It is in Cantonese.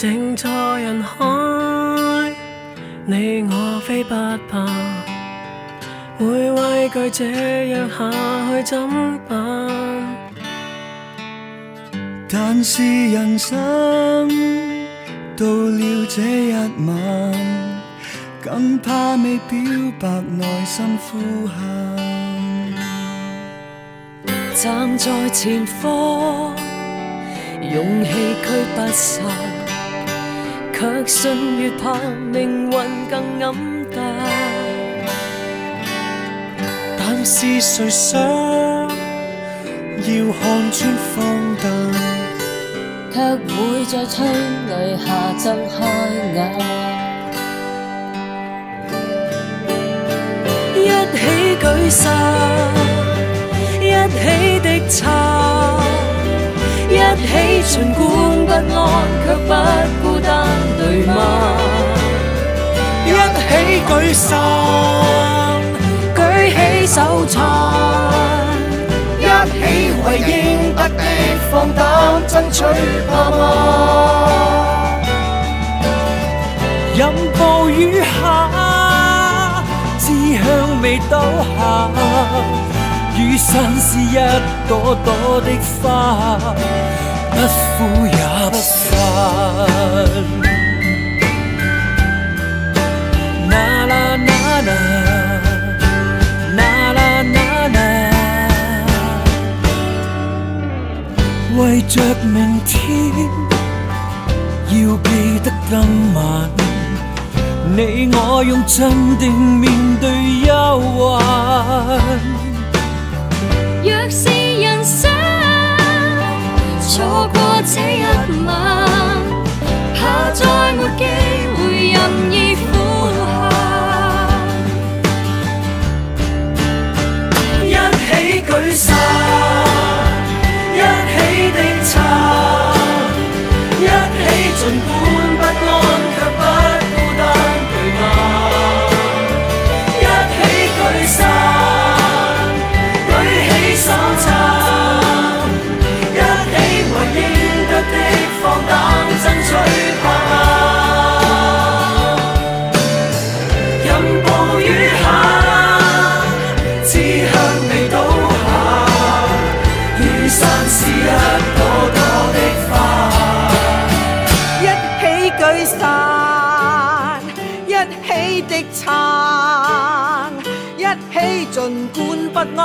靜在人海，你我非不怕，會畏懼這樣下去怎辦？但是人生到了這一晚，更怕未表白內心呼喊。站在前方，勇氣驅不散，卻信越怕命運更黯淡。但是誰想要看穿荒誕，卻會在催淚下睜開眼。一起舉傘，一起的撐，一起儘管不安卻不孤單，對嗎？一起舉傘，舉起手撐，一起為應得的放膽爭取，怕嗎？任暴雨下，志向未倒下，雨傘是一朵朵的花，不枯也不散。啦啦啦啦，啦啦啦啦，為着明天，要記得今晚，你我用鎮定面對憂患。若是人生錯過這一晚，怕再沒機會任意呼喊。一起舉傘，一起的撐，一起儘管不安卻不孤單，對嗎？一起舉傘，舉起手撐，一起為應得的放膽爭取，怕嗎？任暴雨下，志向未倒下，雨傘是一朵朵的花。一起舉傘，一起的撐，一起儘管不安